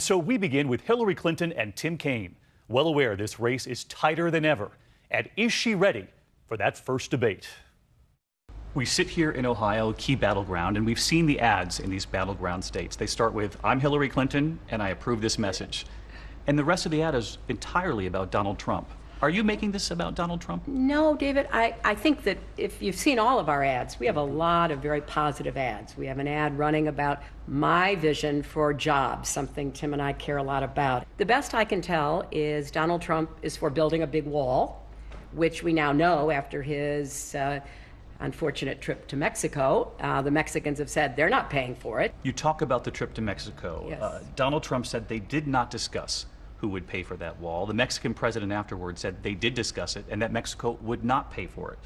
So we begin with Hillary Clinton and Tim Kaine. Well aware this race is tighter than ever. And is she ready for that first debate? We sit here in Ohio, key battleground, and we've seen the ads in these battleground states. They start with, "I'm Hillary Clinton, and I approve this message." And the rest of the ad is entirely about Donald Trump. Are you making this about Donald Trump? No, David, I think that if you've seen all of our ads, we have a lot of very positive ads. We have an ad running about my vision for jobs, something Tim and I care a lot about. The best I can tell is Donald Trump is for building a big wall, which we now know after his unfortunate trip to Mexico. The Mexicans have said they're not paying for it. You talk about the trip to Mexico. Yes. Donald Trump said they did not discuss who would pay for that wall. The Mexican president afterwards said they did discuss it and that Mexico would not pay for it.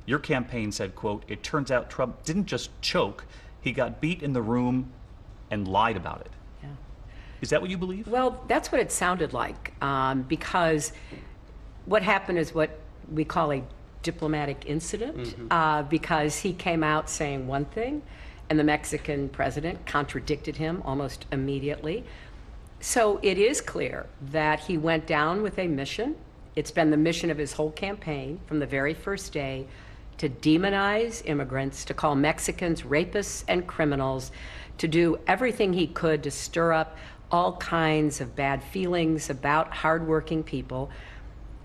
Your campaign said, quote, "It turns out Trump didn't just choke, he got beat in the room and lied about it." Yeah. Is that what you believe? Well, that's what it sounded like, because what happened is what we call a diplomatic incident, because he came out saying one thing and the Mexican president contradicted him almost immediately. So it is clear that he went down with a mission. It's been the mission of his whole campaign from the very first day to demonize immigrants, to call Mexicans rapists and criminals, to do everything he could to stir up all kinds of bad feelings about hardworking people.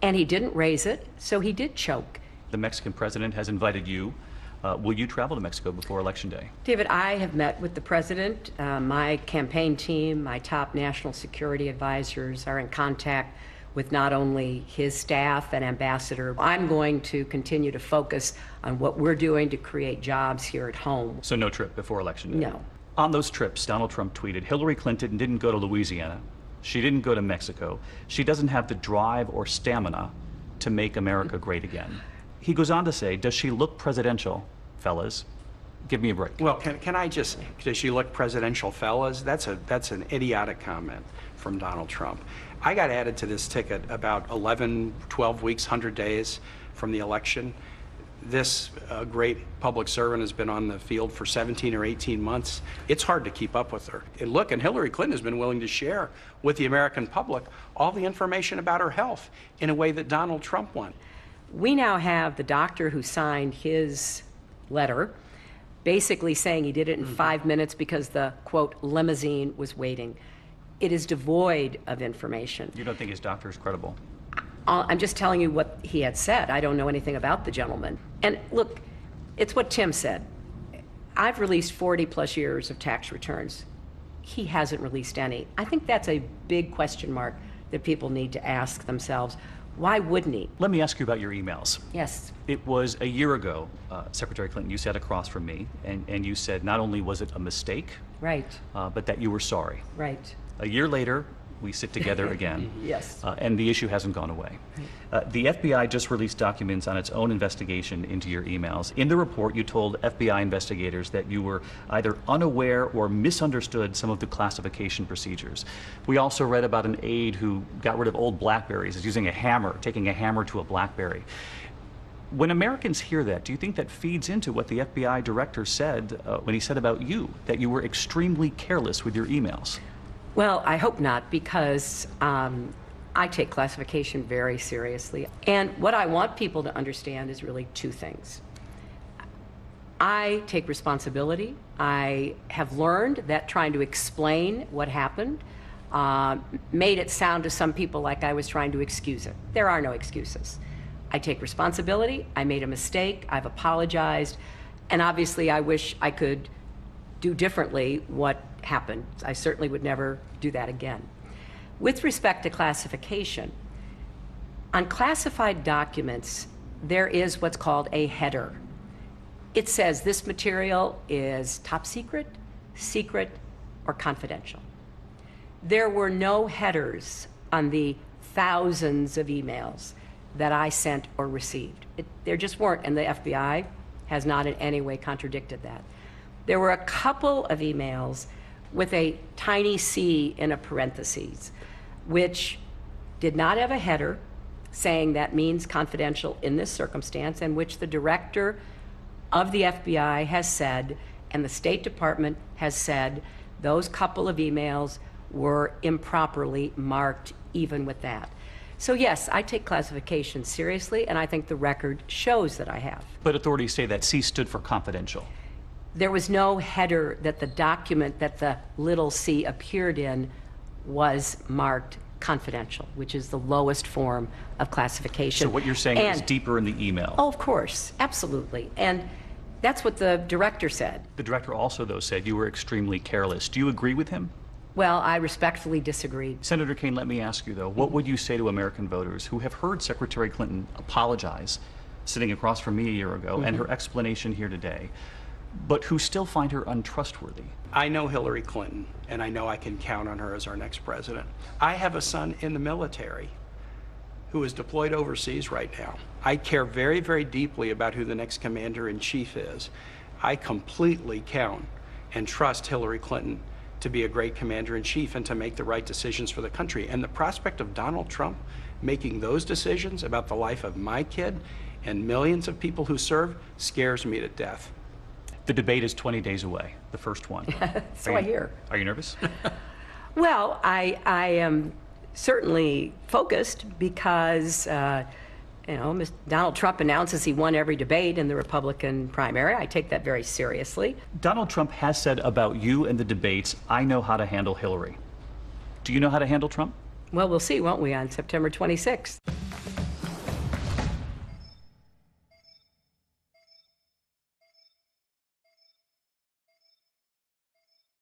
And he didn't raise it, so he did choke. The Mexican president has invited you. Will you travel to Mexico before Election Day? David, I have met with the president. My campaign team, my top national security advisors are in contact with not only his staff and ambassador. I'm going to continue to focus on what we're doing to create jobs here at home. So no trip before Election Day? No. On those trips, Donald Trump tweeted, "Hillary Clinton didn't go to Louisiana. She didn't go to Mexico. She doesn't have the drive or stamina to make America great again." He goes on to say, "Does she look presidential, fellas? Give me a break." Well, can I just, does she look presidential, fellas? That's an idiotic comment from Donald Trump. I got added to this ticket about 11, 12 weeks, 100 days from the election. This great public servant has been on the field for 17 or 18 months. It's hard to keep up with her. And look, and Hillary Clinton has been willing to share with the American public all the information about her health in a way that Donald Trump won. We now have the doctor who signed his letter basically saying he did it in 5 minutes because the, quote, limousine was waiting. It is devoid of information. You don't think his doctor is credible? I'm just telling you what he had said. I don't know anything about the gentleman. And look, it's what Tim said. I've released 40 plus years of tax returns. He hasn't released any. I think that's a big question mark that people need to ask themselves. Why wouldn't he? Let me ask you about your emails. Yes. It was a year ago, Secretary Clinton, you sat across from me, and you said not only was it a mistake, Right. But that you were sorry. Right. A year later, we sit together again. Yes. And the issue hasn't gone away. The FBI just released documents on its own investigation into your emails. In the report, you told FBI investigators that you were either unaware or misunderstood some of the classification procedures. We also read about an aide who got rid of old BlackBerries, is using a hammer, taking a hammer to a BlackBerry. When Americans hear that, do you think that feeds into what the FBI director said when he said about you, that you were extremely careless with your emails? Well, I hope not, because I take classification very seriously. And what I want people to understand is really two things. I take responsibility. I have learned that trying to explain what happened made it sound to some people like I was trying to excuse it. There are no excuses. I take responsibility. I made a mistake. I've apologized. And obviously, I wish I could do differently what happened. I certainly would never do that again. With respect to classification, on classified documents, there is what's called a header. It says this material is top secret, secret, or confidential. There were no headers on the thousands of emails that I sent or received. There just weren't, and the FBI has not in any way contradicted that. There were a couple of emails with a tiny c in a parentheses, which did not have a header saying that means confidential in this circumstance, and which the director of the FBI has said, and the State Department has said, those couple of emails were improperly marked even with that. So yes, I take classification seriously, and I think the record shows that I have. But authorities say that C stood for confidential. There was no header that the document that the little c appeared in was marked confidential, which is the lowest form of classification. So what you're saying is deeper in the email. Oh, of course, absolutely. And that's what the director said. The director also, though, said you were extremely careless. Do you agree with him? Well, I respectfully disagreed. Senator Kaine, let me ask you, though, what would you say to American voters who have heard Secretary Clinton apologize sitting across from me a year ago and her explanation here today, but who still find her untrustworthy? I know Hillary Clinton, and I know I can count on her as our next president. I have a son in the military who is deployed overseas right now. I care very, very deeply about who the next commander-in-chief is. I completely count and trust Hillary Clinton to be a great commander-in-chief and to make the right decisions for the country. And the prospect of Donald Trump making those decisions about the life of my kid and millions of people who serve scares me to death. The debate is 20 days away, the first one. So I hear. Are you nervous? Well, I am certainly focused because, Donald Trump announces he won every debate in the Republican primary. I take that very seriously. Donald Trump has said about you and the debates, I know how to handle Hillary. Do you know how to handle Trump? Well, we'll see, won't we, on September 26th?